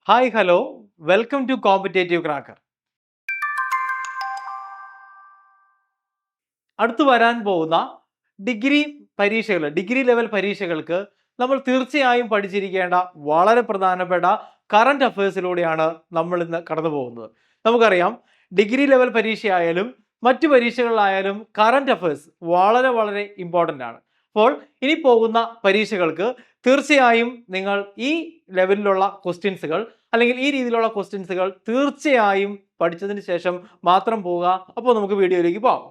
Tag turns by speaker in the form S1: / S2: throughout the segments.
S1: Hi hello welcome to competitive cracker. അടുത്ത് വരാൻ പോകുന്ന ഡിഗ്രി ലെവൽ പരീക്ഷകൾക്ക് നമ്മൾ തീർച്ചയായും പഠിച്ചിരിക്കേണ്ട വളരെ പ്രധാനപ്പെട്ട കറണ്ട് അഫയേഴ്സിലൂടെയാണ് നമ്മൾ ഇന്ന് കടന്നു പോകുന്നത്. നമുക്കറിയാം, ഡിഗ്രി ലെവൽ പരീക്ഷയായാലും മറ്റു പരീക്ഷകളിലായാലും കറണ്ട് അഫയേഴ്സ് വളരെ വളരെ ഇമ്പോർട്ടൻ്റ് ആണ്. അപ്പോൾ ഇനി പോകുന്ന പരീക്ഷകൾക്ക് തീർച്ചയായും നിങ്ങൾ ഈ ലെവലിലുള്ള ക്വസ്റ്റ്യൻസുകൾ അല്ലെങ്കിൽ ഈ രീതിയിലുള്ള ക്വസ്റ്റ്യൻസുകൾ തീർച്ചയായും പഠിച്ചതിന് ശേഷം മാത്രം പോവുക. അപ്പോൾ നമുക്ക് വീഡിയോയിലേക്ക് പോകാം.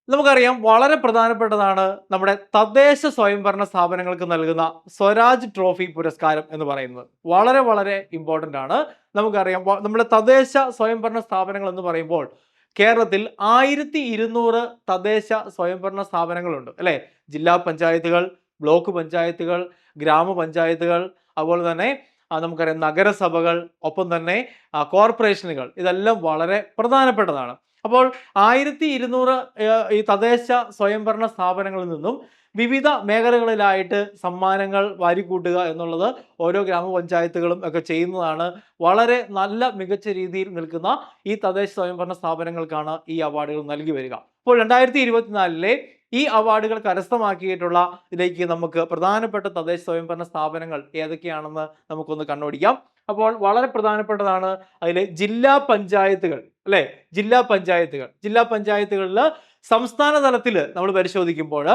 S1: നമുക്കറിയാം, വളരെ പ്രധാനപ്പെട്ടതാണ് നമ്മുടെ തദ്ദേശ സ്വയംഭരണ സ്ഥാപനങ്ങൾക്ക് നൽകുന്ന സ്വരാജ് ട്രോഫി പുരസ്കാരം എന്ന് പറയുന്നത്. വളരെ വളരെ ഇമ്പോർട്ടൻ്റ് ആണ്. നമുക്കറിയാം, നമ്മുടെ തദ്ദേശ സ്വയംഭരണ സ്ഥാപനങ്ങൾ എന്ന് പറയുമ്പോൾ കേരളത്തിൽ 1200 തദ്ദേശ സ്വയംഭരണ സ്ഥാപനങ്ങളുണ്ട് അല്ലേ. ജില്ലാ പഞ്ചായത്തുകൾ, ബ്ലോക്ക് പഞ്ചായത്തുകൾ, ഗ്രാമപഞ്ചായത്തുകൾ, അതുപോലെ തന്നെ നമുക്കറിയാം നഗരസഭകൾ, ഒപ്പം തന്നെ കോർപ്പറേഷനുകൾ. ഇതെല്ലാം വളരെ പ്രധാനപ്പെട്ടതാണ്. അപ്പോൾ 1200 ഈ തദ്ദേശ സ്വയംഭരണ സ്ഥാപനങ്ങളിൽ നിന്നും വിവിധ മേഖലകളിലായിട്ട് സമ്മാനങ്ങൾ വാരിക്കൂട്ടുക എന്നുള്ളത് ഓരോ ഗ്രാമപഞ്ചായത്തുകളും ഒക്കെ ചെയ്യുന്നതാണ്. വളരെ നല്ല മികച്ച രീതിയിൽ നിൽക്കുന്ന ഈ തദ്ദേശ സ്വയംഭരണ സ്ഥാപനങ്ങൾക്കാണ് ഈ അവാർഡുകൾ നൽകി വരിക. അപ്പോൾ 2024 ഈ അവാർഡുകൾ കരസ്ഥമാക്കിയിട്ടുള്ള ഇതിലേക്ക് നമുക്ക് പ്രധാനപ്പെട്ട തദ്ദേശ സ്വയംഭരണ സ്ഥാപനങ്ങൾ ഏതൊക്കെയാണെന്ന് നമുക്കൊന്ന് കണ്ണോടിക്കാം. അപ്പോൾ വളരെ പ്രധാനപ്പെട്ടതാണ് അതിലെ ജില്ലാ പഞ്ചായത്തുകൾ അല്ലെ. ജില്ലാ പഞ്ചായത്തുകളിൽ സംസ്ഥാന തലത്തിൽ നമ്മൾ പരിശോധിക്കുമ്പോൾ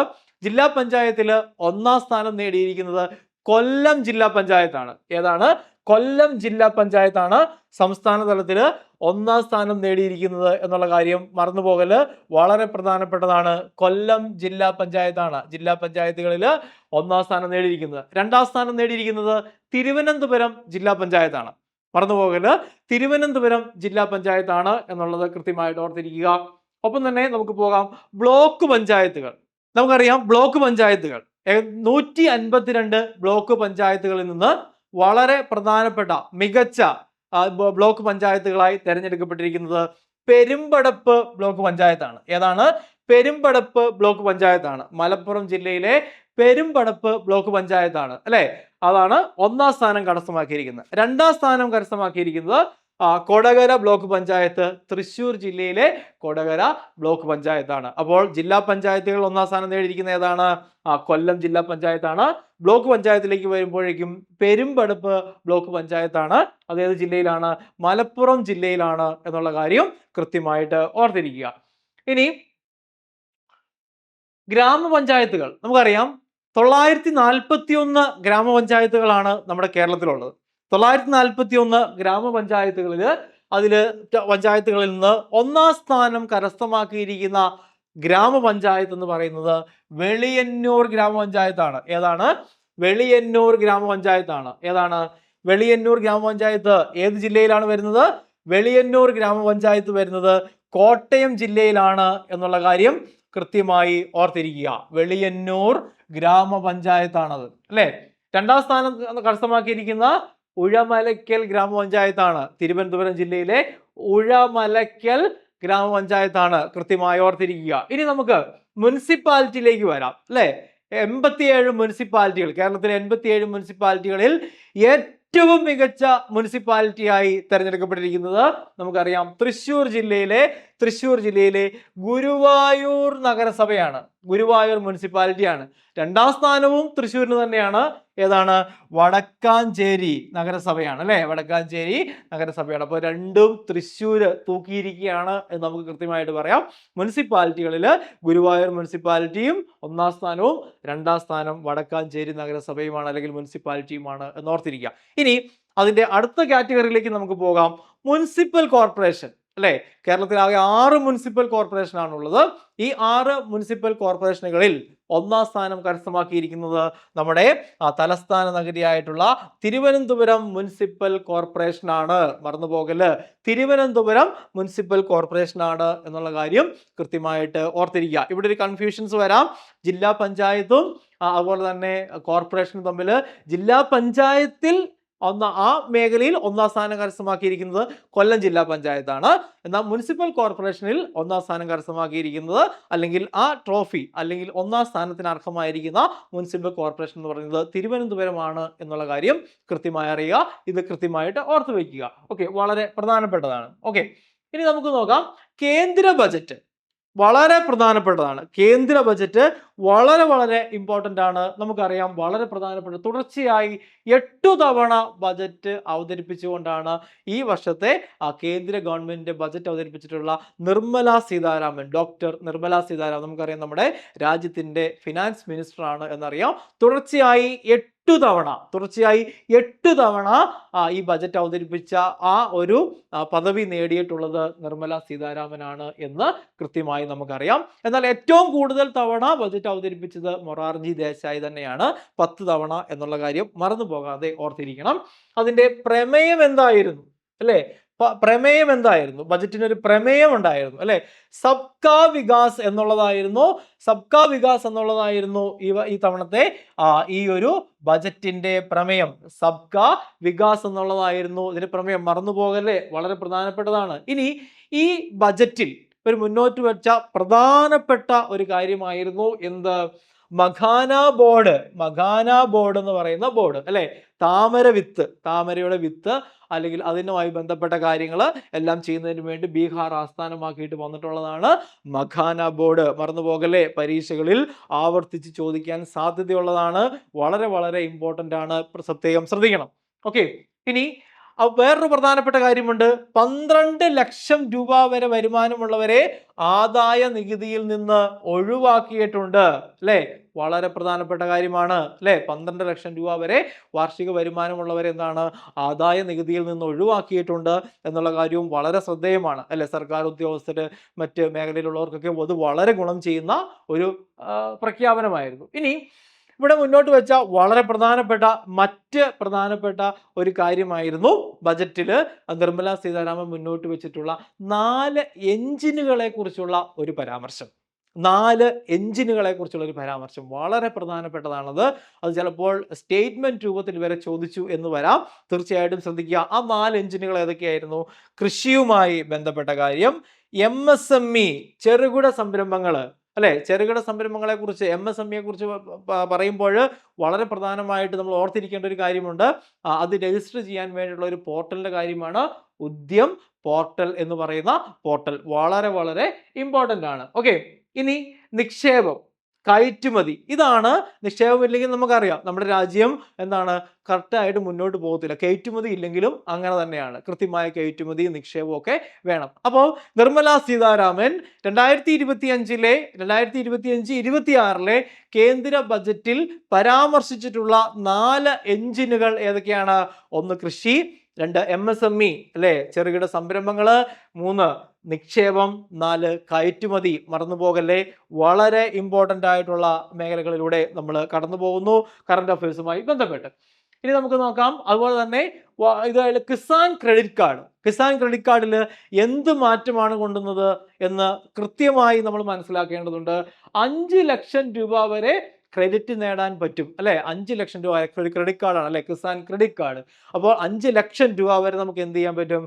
S1: ജില്ലാ പഞ്ചായത്തിൽ ഒന്നാം സ്ഥാനം നേടിയിരിക്കുന്നത് കൊല്ലം ജില്ലാ പഞ്ചായത്താണ്. ഏതാണ്? കൊല്ലം ജില്ലാ പഞ്ചായത്താണ് സംസ്ഥാന തലത്തിൽ ഒന്നാം സ്ഥാനം നേടിയിരിക്കുന്നത് എന്നുള്ള കാര്യം മറന്നുപോകല്. വളരെ പ്രധാനപ്പെട്ടതാണ്. കൊല്ലം ജില്ലാ പഞ്ചായത്താണ് ജില്ലാ പഞ്ചായത്തുകളിൽ ഒന്നാം സ്ഥാനം നേടിയിരിക്കുന്നത്. രണ്ടാം സ്ഥാനം നേടിയിരിക്കുന്നത് തിരുവനന്തപുരം ജില്ലാ പഞ്ചായത്താണ്. മറന്നുപോകല്, തിരുവനന്തപുരം ജില്ലാ പഞ്ചായത്താണ് എന്നുള്ളത് കൃത്യമായിട്ട് ഓർത്തിരിക്കുക. ഒപ്പം തന്നെ നമുക്ക് പോകാം ബ്ലോക്ക് പഞ്ചായത്തുകൾ. നമുക്കറിയാം, ബ്ലോക്ക് പഞ്ചായത്തുകൾ 152 ബ്ലോക്ക് പഞ്ചായത്തുകളിൽ നിന്ന് വളരെ പ്രധാനപ്പെട്ട മികച്ച ബ്ലോക്ക് പഞ്ചായത്തുകളായി തിരഞ്ഞെടുക്കപ്പെട്ടിരിക്കുന്നത് പെരുമ്പടപ്പ് ബ്ലോക്ക് പഞ്ചായത്താണ്. ഏതാണ്? പെരുമ്പടപ്പ് ബ്ലോക്ക് പഞ്ചായത്താണ്. മലപ്പുറം ജില്ലയിലെ പെരുമ്പടപ്പ് ബ്ലോക്ക് പഞ്ചായത്താണ് അല്ലെ. അതാണ് ഒന്നാം സ്ഥാനം കരസ്ഥമാക്കിയിരിക്കുന്നത്. രണ്ടാം സ്ഥാനം കരസ്ഥമാക്കിയിരിക്കുന്നത് കൊടകര ബ്ലോക്ക് പഞ്ചായത്ത്, തൃശ്ശൂർ ജില്ലയിലെ കൊടകര ബ്ലോക്ക് പഞ്ചായത്താണ്. അപ്പോൾ ജില്ലാ പഞ്ചായത്തുകൾ ഒന്നാം സ്ഥാനം നേടിയിരിക്കുന്ന ഏതാണ്? കൊല്ലം ജില്ലാ പഞ്ചായത്താണ്. ബ്ലോക്ക് പഞ്ചായത്തിലേക്ക് വരുമ്പോഴേക്കും പെരുമ്പടപ്പ് ബ്ലോക്ക് പഞ്ചായത്താണ്. അതേത് ജില്ലയിലാണ്? മലപ്പുറം ജില്ലയിലാണ് എന്നുള്ള കാര്യം കൃത്യമായിട്ട് ഓർത്തിരിക്കുക. ഇനി ഗ്രാമപഞ്ചായത്തുകൾ നമുക്കറിയാം, 941 ഗ്രാമപഞ്ചായത്തുകളാണ് നമ്മുടെ കേരളത്തിലുള്ളത്. 941 ഗ്രാമപഞ്ചായത്തുകളിൽ പഞ്ചായത്തുകളിൽ നിന്ന് ഒന്നാം സ്ഥാനം കരസ്ഥമാക്കിയിരിക്കുന്ന ഗ്രാമപഞ്ചായത്ത് എന്ന് പറയുന്നത് വെളിയന്നൂർ ഗ്രാമപഞ്ചായത്താണ്. ഏതാണ്? വെളിയന്നൂർ ഗ്രാമപഞ്ചായത്താണ്. ഏതാണ്? വെളിയന്നൂർ ഗ്രാമപഞ്ചായത്ത് ഏത് ജില്ലയിലാണ് വരുന്നത്? വെളിയന്നൂർ ഗ്രാമപഞ്ചായത്ത് വരുന്നത് കോട്ടയം ജില്ലയിലാണ് എന്നുള്ള കാര്യം കൃത്യമായി ഓർത്തിരിക്കുക. വെളിയന്നൂർ ഗ്രാമപഞ്ചായത്താണത് അല്ലെ. രണ്ടാം സ്ഥാനം കരസ്ഥമാക്കിയിരിക്കുന്ന ഉഴമലക്കൽ ഗ്രാമപഞ്ചായത്താണ്. തിരുവനന്തപുരം ജില്ലയിലെ ഉഴമലക്കൽ ഗ്രാമപഞ്ചായത്താണ്. കൃത്യമായി ഓർത്തിരിക്കുക. ഇനി നമുക്ക് മുനിസിപ്പാലിറ്റിയിലേക്ക് വരാം അല്ലെ. 87 മുനിസിപ്പാലിറ്റികൾ, കേരളത്തിലെ 87 മുനിസിപ്പാലിറ്റികളിൽ ഏറ്റവും മികച്ച മുനിസിപ്പാലിറ്റിയായി തെരഞ്ഞെടുക്കപ്പെട്ടിരിക്കുന്നത് നമുക്കറിയാം തൃശ്ശൂർ ജില്ലയിലെ ഗുരുവായൂർ നഗരസഭയാണ്. ഗുരുവായൂർ മുനിസിപ്പാലിറ്റിയാണ്. രണ്ടാം സ്ഥാനവും തൃശ്ശൂരിന് തന്നെയാണ്. ഏതാണ്? വടക്കാഞ്ചേരി നഗരസഭയാണ് അല്ലെ. വടക്കാഞ്ചേരി നഗരസഭയാണ്. അപ്പോൾ രണ്ടും തൃശ്ശൂര് തൂക്കിയിരിക്കുകയാണ് എന്ന് നമുക്ക് കൃത്യമായിട്ട് പറയാം. മുനിസിപ്പാലിറ്റികളിൽ ഗുരുവായൂർ മുനിസിപ്പാലിറ്റിയും ഒന്നാം സ്ഥാനവും, രണ്ടാം സ്ഥാനം വടക്കാഞ്ചേരി നഗരസഭയുമാണ് അല്ലെങ്കിൽ മുനിസിപ്പാലിറ്റിയുമാണ് എന്നോർത്തിരിക്കുക. ഇനി അതിന്റെ അടുത്ത കാറ്റഗറിയിലേക്ക് നമുക്ക് പോകാം. മുനിസിപ്പൽ കോർപ്പറേഷൻ അല്ലെ. കേരളത്തിൽ ആകെ 6 മുനിസിപ്പൽ കോർപ്പറേഷൻ ആണുള്ളത്. ഈ 6 മുനിസിപ്പൽ കോർപ്പറേഷനുകളിൽ ഒന്നാം സ്ഥാനം കരസ്ഥമാക്കിയിരിക്കുന്നത് നമ്മുടെ തലസ്ഥാന നഗരിയായിട്ടുള്ള തിരുവനന്തപുരം മുനിസിപ്പൽ കോർപ്പറേഷനാണ്. മറന്നുപോകല്, തിരുവനന്തപുരം മുനിസിപ്പൽ കോർപ്പറേഷനാണ് എന്നുള്ള കാര്യം കൃത്യമായിട്ട് ഓർത്തിരിക്കുക. ഇവിടെ ഒരു കൺഫ്യൂഷൻസ് വരാം. ജില്ലാ പഞ്ചായത്തും അതുപോലെ തന്നെ കോർപ്പറേഷനും തമ്മിൽ. ജില്ലാ പഞ്ചായത്തിൽ ആ മേഖലയിൽ ഒന്നാം സ്ഥാനം കരസ്ഥമാക്കിയിരിക്കുന്നത് കൊല്ലം ജില്ലാ പഞ്ചായത്താണ്. എന്നാൽ മുനിസിപ്പൽ കോർപ്പറേഷനിൽ ഒന്നാം സ്ഥാനം കരസ്ഥമാക്കിയിരിക്കുന്നത്, അല്ലെങ്കിൽ ആ ട്രോഫി അല്ലെങ്കിൽ ഒന്നാം സ്ഥാനത്തിന് അർഹമായിരിക്കുന്ന മുനിസിപ്പൽ കോർപ്പറേഷൻ എന്ന് പറയുന്നത് തിരുവനന്തപുരമാണ് എന്നുള്ള കാര്യം കൃത്യമായി അറിയുക. ഇത് കൃത്യമായിട്ട് ഓർത്തു വയ്ക്കുക. ഓക്കെ, വളരെ പ്രധാനപ്പെട്ടതാണ്. ഓക്കെ, ഇനി നമുക്ക് നോക്കാം കേന്ദ്ര ബജറ്റ്. വളരെ പ്രധാനപ്പെട്ടതാണ്. കേന്ദ്ര ബജറ്റ് വളരെ വളരെ ഇമ്പോർട്ടൻ്റ് ആണ്. നമുക്കറിയാം, വളരെ പ്രധാനപ്പെട്ട, തുടർച്ചയായി 8 തവണ ബജറ്റ് അവതരിപ്പിച്ചുകൊണ്ടാണ് ഈ വർഷത്തെ കേന്ദ്ര ഗവൺമെന്റിന്റെ ബജറ്റ് അവതരിപ്പിച്ചിട്ടുള്ള നിർമ്മല സീതാരാമൻ, ഡോക്ടർ നിർമ്മല സീതാരാമൻ. നമുക്കറിയാം, നമ്മുടെ രാജ്യത്തിന്റെ ഫിനാൻസ് മിനിസ്റ്റർ ആണ് എന്നറിയാം. തുടർച്ചയായി 8 തവണ ഈ ബജറ്റ് അവതരിപ്പിച്ച ആ ഒരു പദവി നേടിയിട്ടുള്ളത് നിർമ്മല സീതാരാമനാണ് എന്ന് കൃത്യമായി നമുക്കറിയാം. എന്നാൽ ഏറ്റവും കൂടുതൽ തവണ ബജറ്റ് അവതരിപ്പിച്ചത് മൊറാർജി ദേശായി തന്നെയാണ്, 10 തവണ എന്നുള്ള കാര്യം മറന്നു പോകാതെ ഓർത്തിരിക്കണം. അതിന്റെ പ്രമേയം എന്തായിരുന്നു അല്ലെ? പ്രമേയം എന്തായിരുന്നു? ബജറ്റിന് ഒരു പ്രമേയം ഉണ്ടായിരുന്നു അല്ലെ? സബ്കാ വികാസ് എന്നുള്ളതായിരുന്നു. സബ്കാ വികാസ് എന്നുള്ളതായിരുന്നു ഈ തവണത്തെ ഈ ഒരു ബജറ്റിന്റെ പ്രമേയം. സബ്കാ വികാസ് എന്നുള്ളതായിരുന്നു ഇതിന്റെ പ്രമേയം. മറന്നു പോകല്ലേ, വളരെ പ്രധാനപ്പെട്ടതാണ്. ഇനി ഈ ബജറ്റിൽ ഒരു മുന്നോട്ട് വെച്ച പ്രധാനപ്പെട്ട ഒരു കാര്യമായിരുന്നു എന്ത്? മഖാന ബോർഡ്. മഖാന ബോർഡ് എന്ന് പറയുന്ന ബോർഡ് അല്ലെ? താമര വിത്ത്, താമരയുടെ വിത്ത് അല്ലെങ്കിൽ അതിനുമായി ബന്ധപ്പെട്ട കാര്യങ്ങൾ എല്ലാം ചെയ്യുന്നതിന് വേണ്ടി ബീഹാർ ആസ്ഥാനമാക്കിയിട്ട് വന്നിട്ടുള്ളതാണ് മഖാന ബോർഡ്. മറന്നു പോകല്ലേ, പരീക്ഷകളിൽ ആവർത്തിച്ച് ചോദിക്കാൻ സാധ്യതയുള്ളതാണ്. വളരെ വളരെ ഇമ്പോർട്ടൻ്റ് ആണ്, പ്രത്യേകം ശ്രദ്ധിക്കണം. ഓക്കെ, ഇനി വേറൊരു പ്രധാനപ്പെട്ട കാര്യമുണ്ട്. 12 ലക്ഷം രൂപ വരെ വരുമാനമുള്ളവരെ ആദായ നികുതിയിൽ നിന്ന് ഒഴിവാക്കിയിട്ടുണ്ട് അല്ലെ? വളരെ പ്രധാനപ്പെട്ട കാര്യമാണ് അല്ലെ? 12 ലക്ഷം രൂപ വരെ വാർഷിക വരുമാനമുള്ളവരെ എന്താണ്? ആദായ നികുതിയിൽ നിന്ന് ഒഴിവാക്കിയിട്ടുണ്ട് എന്നുള്ള കാര്യവും വളരെ ശ്രദ്ധേയമാണ് അല്ലെ? സർക്കാർ ഉദ്യോഗസ്ഥര്, മറ്റ് മേഖലയിലുള്ളവർക്കൊക്കെ അത് വളരെ ഗുണം ചെയ്യുന്ന ഒരു പ്രഖ്യാപനമായിരുന്നു. ഇനി ഇവിടെ മുന്നോട്ട് വെച്ച വളരെ പ്രധാനപ്പെട്ട ഒരു കാര്യമായിരുന്നു ബജറ്റിൽ നിർമ്മല സീതാരാമൻ മുന്നോട്ട് വെച്ചിട്ടുള്ള 4 എഞ്ചിനുകളെ കുറിച്ചുള്ള ഒരു പരാമർശം. 4 എഞ്ചിനുകളെ കുറിച്ചുള്ള ഒരു പരാമർശം വളരെ പ്രധാനപ്പെട്ടതാണത്. അത് ചിലപ്പോൾ സ്റ്റേറ്റ്മെന്റ് രൂപത്തിൽ വരെ ചോദിച്ചു എന്ന് വരാം. തീർച്ചയായിട്ടും ശ്രദ്ധിക്കുക. ആ 4 എഞ്ചിനുകൾ ഏതൊക്കെയായിരുന്നു? കൃഷിയുമായി ബന്ധപ്പെട്ട കാര്യം, MSME ചെറുകിട സംരംഭങ്ങൾ അല്ലെ? ചെറുകിട സംരംഭങ്ങളെ കുറിച്ച്, MSME കുറിച്ച് പറയുമ്പോൾ വളരെ പ്രധാനമായിട്ട് നമ്മൾ ഓർത്തിരിക്കേണ്ട ഒരു കാര്യമുണ്ട്. അത് രജിസ്റ്റർ ചെയ്യാൻ വേണ്ടിയിട്ടുള്ള ഒരു പോർട്ടലിന്റെ കാര്യമാണ് ഉദ്യം പോർട്ടൽ എന്ന് പറയുന്ന പോർട്ടൽ. വളരെ വളരെ ഇമ്പോർട്ടൻ്റ് ആണ്. ഓക്കെ, ഇനി നിക്ഷേപം, കയറ്റുമതി. ഇതാണ്. നിക്ഷേപം ഇല്ലെങ്കിൽ നമുക്കറിയാം നമ്മുടെ രാജ്യം എന്താണ്, കറക്റ്റായിട്ട് മുന്നോട്ട് പോകത്തില്ല. കയറ്റുമതി ഇല്ലെങ്കിലും അങ്ങനെ തന്നെയാണ്. കൃത്യമായ കയറ്റുമതി, നിക്ഷേപവും ഒക്കെ വേണം. അപ്പോൾ നിർമ്മല സീതാരാമൻ 2025-26 കേന്ദ്ര ബജറ്റിൽ പരാമർശിച്ചിട്ടുള്ള 4 എഞ്ചിനുകൾ ഏതൊക്കെയാണ്? 1 കൃഷി, 2 MSME അല്ലെ? ചെറുകിട സംരംഭങ്ങള്, 3 നിക്ഷേപം, 4 കയറ്റുമതി. മറന്നു പോകല്ലേ, വളരെ ഇമ്പോർട്ടൻ്റ് ആയിട്ടുള്ള മേഖലകളിലൂടെ നമ്മൾ കടന്നു പോകുന്നു കറണ്ട് അഫയേഴ്സുമായി ബന്ധപ്പെട്ട്. ഇനി നമുക്ക് നോക്കാം. അതുപോലെ തന്നെ ഇത് Kisan credit card. Kisan credit കാർഡിൽ എന്ത് മാറ്റമാണ് കൊണ്ടുവന്നത് എന്ന് കൃത്യമായി നമ്മൾ മനസ്സിലാക്കേണ്ടതുണ്ട്. 5 ലക്ഷം രൂപ വരെ ക്രെഡിറ്റ് നേടാൻ പറ്റും അല്ലെ? 5 ലക്ഷം രൂപ ക്രെഡിറ്റ് കാർഡാണ് അല്ലെ? Kisan credit card. അപ്പോൾ 5 ലക്ഷം രൂപ വരെ നമുക്ക് എന്ത് ചെയ്യാൻ പറ്റും?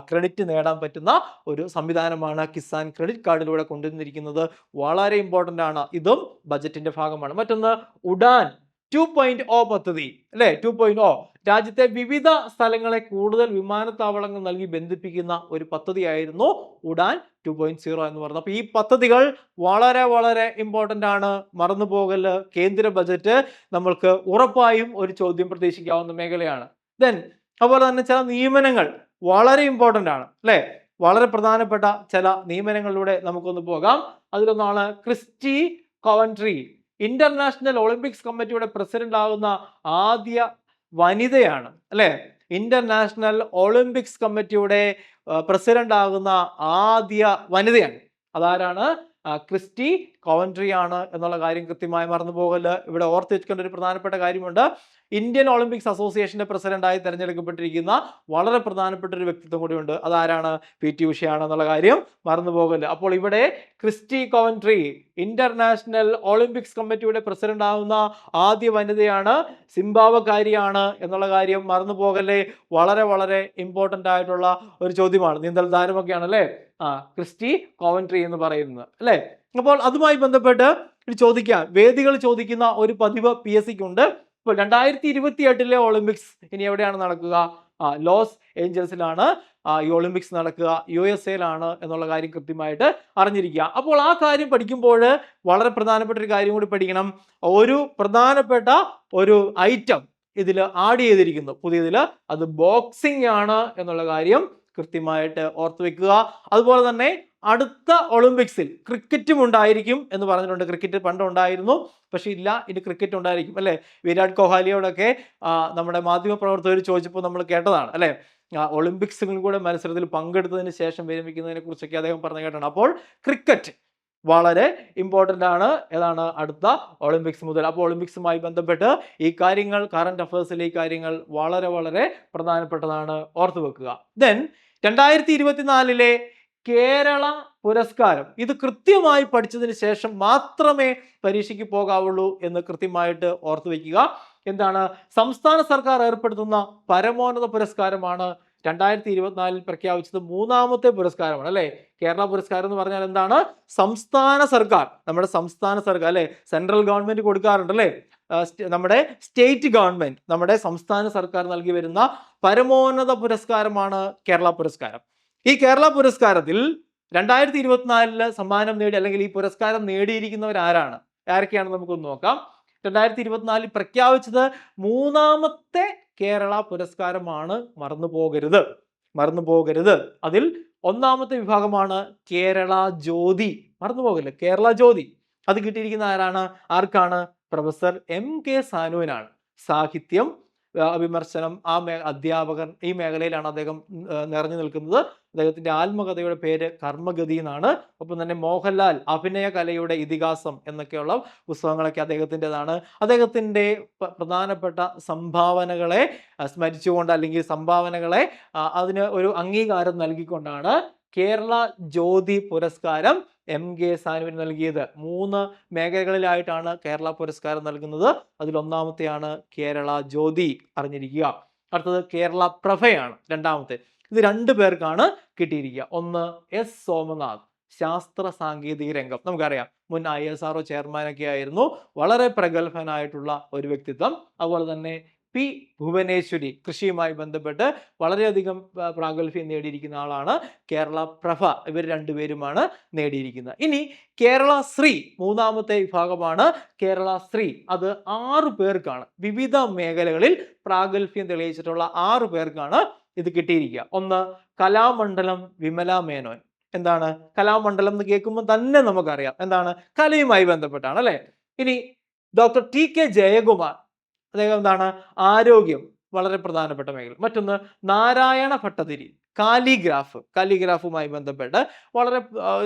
S1: ക്രെഡിറ്റ് നേടാൻ പറ്റുന്ന ഒരു സംവിധാനമാണ് കിസാൻ ക്രെഡിറ്റ് കാർഡിലൂടെ കൊണ്ടുവന്നിരിക്കുന്നത്. വളരെ ഇമ്പോർട്ടൻ്റ് ആണ്. ഇതും ബജറ്റിന്റെ ഭാഗമാണ്. മറ്റൊന്ന് ഉഡാൻ 2.0 പദ്ധതി അല്ലെ? 2.0 രാജ്യത്തെ വിവിധ സ്ഥലങ്ങളെ കൂടുതൽ വിമാനത്താവളങ്ങൾ നൽകി ബന്ധിപ്പിക്കുന്ന ഒരു പദ്ധതിയായിരുന്നു ഉഡാൻ 2.0 എന്ന് പറയുന്നത്. അപ്പൊ ഈ പദ്ധതികൾ വളരെ വളരെ ഇമ്പോർട്ടൻ്റ് ആണ്. മറന്നു പോകല്. കേന്ദ്ര ബജറ്റ് നമ്മൾക്ക് ഉറപ്പായും ഒരു ചോദ്യം പ്രതീക്ഷിക്കാവുന്ന മേഖലയാണ്. അതുപോലെ തന്നെ ചില നിയമനങ്ങൾ വളരെ ഇമ്പോർട്ടൻ്റ് ആണ് അല്ലെ? വളരെ പ്രധാനപ്പെട്ട ചില നിയമനങ്ങളിലൂടെ നമുക്കൊന്ന് പോകാം. അതിലൊന്നാണ് ക്രിസ്റ്റി കോവൻട്രി. ഇന്റർനാഷണൽ ഒളിമ്പിക്സ് കമ്മിറ്റിയുടെ പ്രസിഡന്റ് ആകുന്ന ആദ്യ വനിതയാണ് അല്ലെ? ഇന്റർനാഷണൽ ഒളിമ്പിക്സ് കമ്മിറ്റിയുടെ പ്രസിഡന്റ് ആകുന്ന ആദ്യ വനിതയാണ്. അതാരാണ്? ക്രിസ്റ്റി കോവൻട്രി ആണ് എന്നുള്ള കാര്യം കൃത്യമായി മറന്നു പോകല്. ഇവിടെ ഓർത്തിരിക്കേണ്ട ഒരു പ്രധാനപ്പെട്ട കാര്യമുണ്ട്. ഇന്ത്യൻ ഒളിമ്പിക്സ് അസോസിയേഷന്റെ പ്രസിഡന്റായി തെരഞ്ഞെടുക്കപ്പെട്ടിരിക്കുന്ന വളരെ പ്രധാനപ്പെട്ട ഒരു വ്യക്തിത്വം കൂടിയുണ്ട്. അതാരാണ്? പി.ടി. ഉഷയാണ് എന്നുള്ള കാര്യം മറന്നു പോകല്. അപ്പോൾ ഇവിടെ ക്രിസ്റ്റി കോവൻട്രി ഇന്റർനാഷണൽ ഒളിമ്പിക്സ് കമ്മിറ്റിയുടെ പ്രസിഡന്റ് ആവുന്ന ആദ്യ വനിതയാണ്, സിംബാബ്വേക്കാരിയാണ് എന്നുള്ള കാര്യം മറന്നു പോകല്ലേ. വളരെ വളരെ ഇമ്പോർട്ടന്റ് ആയിട്ടുള്ള ഒരു ചോദ്യമാണ്. നീന്തൽ താരമൊക്കെയാണ് അല്ലേ ക്രിസ്റ്റി കോവൻട്രി എന്ന് പറയുന്നത് അല്ലേ. അപ്പോൾ അതുമായി ബന്ധപ്പെട്ട് ചോദിക്കാം, വേദികൾ ചോദിക്കുന്ന ഒരു പതിവ് PSC ക്കുണ്ട്. ഇപ്പോൾ 2028 ഒളിമ്പിക്സ് ഇനി എവിടെയാണ് നടക്കുക? ലോസ് ഏഞ്ചൽസിലാണ് ഈ ഒളിമ്പിക്സ് നടക്കുക, USA എന്നുള്ള കാര്യം കൃത്യമായിട്ട് അറിഞ്ഞിരിക്കുക. അപ്പോൾ ആ കാര്യം പഠിക്കുമ്പോൾ വളരെ പ്രധാനപ്പെട്ട ഒരു കാര്യം കൂടി പഠിക്കണം. ഒരു പ്രധാനപ്പെട്ട ഒരു ഐറ്റം ഇതിൽ ആഡ് ചെയ്തിരിക്കുന്നു പുതിയതിൽ, അത് ബോക്സിംഗ് ആണ് എന്നുള്ള കാര്യം കൃത്യമായിട്ട് ഓർത്തു വെക്കുക. അതുപോലെ തന്നെ അടുത്ത ഒളിമ്പിക്സിൽ ക്രിക്കറ്റും ഉണ്ടായിരിക്കും എന്ന് പറഞ്ഞിട്ടുണ്ട്. ക്രിക്കറ്റ് പണ്ട് ഉണ്ടായിരുന്നു, പക്ഷെ ഇല്ല, ഇനി ക്രിക്കറ്റ് ഉണ്ടായിരിക്കും അല്ലെ. വിരാട് കോഹ്ലിയോടൊക്കെ നമ്മുടെ മാധ്യമ പ്രവർത്തകർ ചോദിച്ചപ്പോൾ നമ്മൾ കേട്ടതാണ് അല്ലെ. ഒളിമ്പിക്സുകളിൽ കൂടെ മത്സരത്തിൽ പങ്കെടുത്തതിന് ശേഷം വിരമിക്കുന്നതിനെ കുറിച്ചൊക്കെ അദ്ദേഹം പറഞ്ഞു കേട്ടാണ്. അപ്പോൾ ക്രിക്കറ്റ് വളരെ ഇമ്പോർട്ടൻ്റ് ആണ്. ഏതാണ്? അടുത്ത ഒളിമ്പിക്സ് മുതൽ. അപ്പോൾ ഒളിമ്പിക്സുമായി ബന്ധപ്പെട്ട് ഈ കാര്യങ്ങൾ, കറന്റ് അഫയേഴ്സിലെ ഈ കാര്യങ്ങൾ വളരെ വളരെ പ്രധാനപ്പെട്ടതാണ്, ഓർത്തു വെക്കുക. ദെൻ 2024 കേരള പുരസ്കാരം, ഇത് കൃത്യമായി പഠിച്ചതിന് ശേഷം മാത്രമേ പരീക്ഷയ്ക്ക് പോകാവുള്ളൂ എന്ന് കൃത്യമായിട്ട് ഓർത്തു വയ്ക്കുക. എന്താണ്? സംസ്ഥാന സർക്കാർ ഏർപ്പെടുത്തുന്ന പരമോന്നത പുരസ്കാരമാണ് 2024 പ്രഖ്യാപിച്ചത്. 3ാമത്തെ പുരസ്കാരമാണ് അല്ലെ. കേരള പുരസ്കാരം എന്ന് പറഞ്ഞാൽ എന്താണ്? സംസ്ഥാന സർക്കാർ, നമ്മുടെ സംസ്ഥാന സർക്കാർ അല്ലെ, സെൻട്രൽ ഗവൺമെന്റ് കൊടുക്കാറുണ്ട് അല്ലെ. നമ്മുടെ സ്റ്റേറ്റ് ഗവൺമെന്റ്, നമ്മുടെ സംസ്ഥാന സർക്കാർ നൽകി വരുന്ന പരമോന്നത പുരസ്കാരമാണ് കേരള പുരസ്കാരം. ഈ കേരള പുരസ്കാരത്തിൽ 2024 സമ്മാനം നേടി അല്ലെങ്കിൽ ഈ പുരസ്കാരം നേടിയിരിക്കുന്നവർ ആരൊക്കെയാണെന്ന് നമുക്കൊന്ന് നോക്കാം. 2024 പ്രഖ്യാപിച്ചത് 3ാമത്തെ കേരള പുരസ്കാരമാണ്, മറന്നു പോകരുത്. അതിൽ 1ാമത്തെ വിഭാഗമാണ് കേരള ജ്യോതി, മറന്നു പോകല്ലേ, കേരള ജ്യോതി. അത് കിട്ടിയിരിക്കുന്ന ആർക്കാണ്? Professor MK സാനുവിനാണ്. സാഹിത്യം, വിമർശനം, അധ്യാപകൻ, ഈ മേഖലയിലാണ് അദ്ദേഹം നിറഞ്ഞു നിൽക്കുന്നത്. അദ്ദേഹത്തിന്റെ ആത്മകഥയുടെ പേര് കർമ്മഗതി എന്നാണ്. ഒപ്പം തന്നെ മോഹൻലാൽ അഭിനയ കലയുടെ ഇതിഹാസം എന്നൊക്കെയുള്ള പുസ്തകങ്ങളൊക്കെ അദ്ദേഹത്തിൻ്റെതാണ്. അദ്ദേഹത്തിന്റെ പ്രധാനപ്പെട്ട സംഭാവനകളെ സ്മരിച്ചുകൊണ്ട്, അല്ലെങ്കിൽ സംഭാവനകളെ അതിന് ഒരു അംഗീകാരം നൽകിക്കൊണ്ടാണ് കേരള ജ്യോതി പുരസ്കാരം MK സാനുവിന് നൽകിയത്. 3 മേഖലകളിലായിട്ടാണ് കേരള പുരസ്കാരം നൽകുന്നത്. അതിൽ 1ാമത്തെയാണ് കേരള ജ്യോതി, അറിഞ്ഞിരിക്കുക. അടുത്തത് കേരള പ്രഭയാണ്, 2ാമത്തെ. ഇത് 2 പേർക്കാണ് കിട്ടിയിരിക്കുക. ഒന്ന് S സോമനാഥ്, ശാസ്ത്ര സാങ്കേതിക രംഗം, നമുക്കറിയാം മുൻ ISRO ചെയർമാനൊക്കെ ആയിരുന്നു, വളരെ പ്രഗത്ഭനായിട്ടുള്ള ഒരു വ്യക്തിത്വം. അതുപോലെ തന്നെ P ഭുവനേശ്വരി, കൃഷിയുമായി ബന്ധപ്പെട്ട് വളരെയധികം പ്രാഗൽഭ്യം നേടിയിരിക്കുന്ന ആളാണ്. കേരള പ്രഭ, ഇവർ 2 പേരുമാണ് നേടിയിരിക്കുന്നത്. ഇനി കേരള ശ്രീ 3ാമത്തെ വിഭാഗമാണ്. കേരള ശ്രീ അത് 6 പേർക്കാണ്, വിവിധ മേഖലകളിൽ പ്രാഗൽഭ്യം തെളിയിച്ചിട്ടുള്ള 6 പേർക്കാണ് ഇത് കിട്ടിയിരിക്കുക. ഒന്ന് കലാമണ്ഡലം വിമല മേനോൻ. എന്താണ് കലാമണ്ഡലം എന്ന് കേൾക്കുമ്പോൾ തന്നെ നമുക്കറിയാം എന്താണ്, കലയുമായി ബന്ധപ്പെട്ടാണ് അല്ലെ. ഇനി ഡോക്ടർ TK ജയകുമാർ, അദ്ദേഹം എന്താണ്, ആരോഗ്യം, വളരെ പ്രധാനപ്പെട്ട മേഖല. മറ്റൊന്ന് നാരായണ ഭട്ടതിരി, കാലിഗ്രാഫുമായി ബന്ധപ്പെട്ട് വളരെ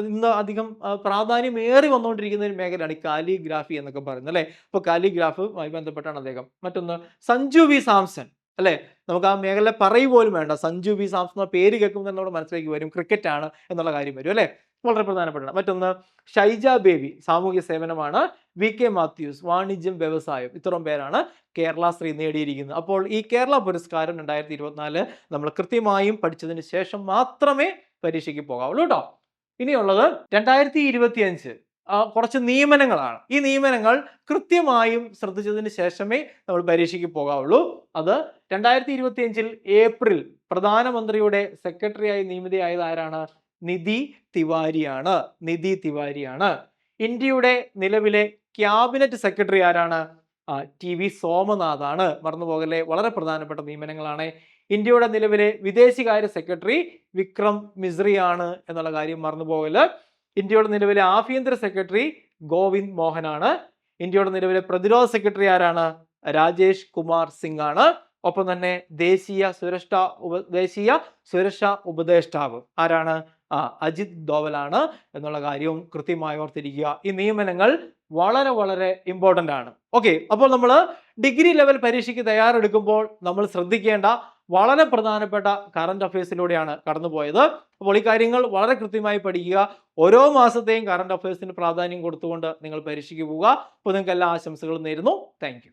S1: ഇന്ന് അധികം പ്രാധാന്യമേറി വന്നുകൊണ്ടിരിക്കുന്ന ഒരു മേഖലയാണ് ഈ കാലിഗ്രാഫി എന്നൊക്കെ പറയുന്നത് അല്ലെ. അപ്പോൾ കാലിഗ്രാഫുമായി ബന്ധപ്പെട്ടാണ് അദ്ദേഹം. മറ്റൊന്ന് സഞ്ജു V സാംസൺ അല്ലെ, നമുക്ക് ആ മേഖല പറയുപോലും വേണ്ട, സഞ്ജു V സാംസൺ എന്ന പേര് കേൾക്കുമ്പോൾ നമ്മുടെ മനസ്സിലേക്ക് വരും, ക്രിക്കറ്റ് ആണ് എന്നുള്ള കാര്യം വരും അല്ലെ, വളരെ പ്രധാനപ്പെട്ട. മറ്റൊന്ന് ഷൈജ ബേബി, സാമൂഹ്യ സേവനമാണ്. VK മാത്യൂസ്, വാണിജ്യം വ്യവസായം. ഇത്രയും പേരാണ് കേരള ശ്രീ നേടിയിരിക്കുന്നത്. അപ്പോൾ ഈ കേരള പുരസ്കാരം 2024 നമ്മൾ കൃത്യമായും പഠിച്ചതിന് ശേഷം മാത്രമേ പരീക്ഷയ്ക്ക് പോകാവുള്ളൂ കേട്ടോ. ഇനിയുള്ളത് 2025 കുറച്ച് നിയമനങ്ങളാണ്. ഈ നിയമനങ്ങൾ കൃത്യമായും ശ്രദ്ധിച്ചതിന് ശേഷമേ നമ്മൾ പരീക്ഷയ്ക്ക് പോകാവുള്ളൂ. അത് 2025 ഏപ്രിൽ പ്രധാനമന്ത്രിയുടെ സെക്രട്ടറിയായി നിയമിതയായത് ആരാണ്? നിധി തിവാരിയാണ്. ഇന്ത്യയുടെ നിലവിലെ ക്യാബിനറ്റ് സെക്രട്ടറി ആരാണ്? TV സോമനാഥാണ്. മറന്നുപോകല്ലേ, വളരെ പ്രധാനപ്പെട്ട നിയമനങ്ങളാണ്. ഇന്ത്യയുടെ നിലവിലെ വിദേശകാര്യ സെക്രട്ടറി വിക്രം മിശ്രിയാണ് എന്നുള്ള കാര്യം മറന്നുപോകല്. ഇന്ത്യയുടെ നിലവിലെ ആഭ്യന്തര സെക്രട്ടറി ഗോവിന്ദ് മോഹനാണ്. ഇന്ത്യയുടെ നിലവിലെ പ്രതിരോധ സെക്രട്ടറി ആരാണ്? രാജേഷ് കുമാർ സിംഗ് ആണ്. ഒപ്പം തന്നെ ദേശീയ സുരക്ഷാ ഉപദേഷ്ടാവ് ആരാണ്? അജിത് ദോവലാണ് എന്നുള്ള കാര്യവും കൃത്യമായി ഓർത്തിരിക്കുക. ഈ നിയമനങ്ങൾ വളരെ വളരെ ഇമ്പോർട്ടൻ്റ് ആണ്. ഓക്കെ, അപ്പോൾ നമ്മൾ ഡിഗ്രി ലെവൽ പരീക്ഷയ്ക്ക് തയ്യാറെടുക്കുമ്പോൾ നമ്മൾ ശ്രദ്ധിക്കേണ്ട വളരെ പ്രധാനപ്പെട്ട കറണ്ട് അഫയേഴ്സിലൂടെയാണ് കടന്നുപോയത്. അപ്പോൾ ഈ കാര്യങ്ങൾ വളരെ കൃത്യമായി പഠിക്കുക. ഓരോ മാസത്തെയും കറണ്ട് അഫയേഴ്സിന് പ്രാധാന്യം കൊടുത്തുകൊണ്ട് നിങ്ങൾ പരീക്ഷയ്ക്ക് പോവുക. അപ്പോൾ നിങ്ങൾക്ക് എല്ലാ ആശംസകളും നേരുന്നു. താങ്ക്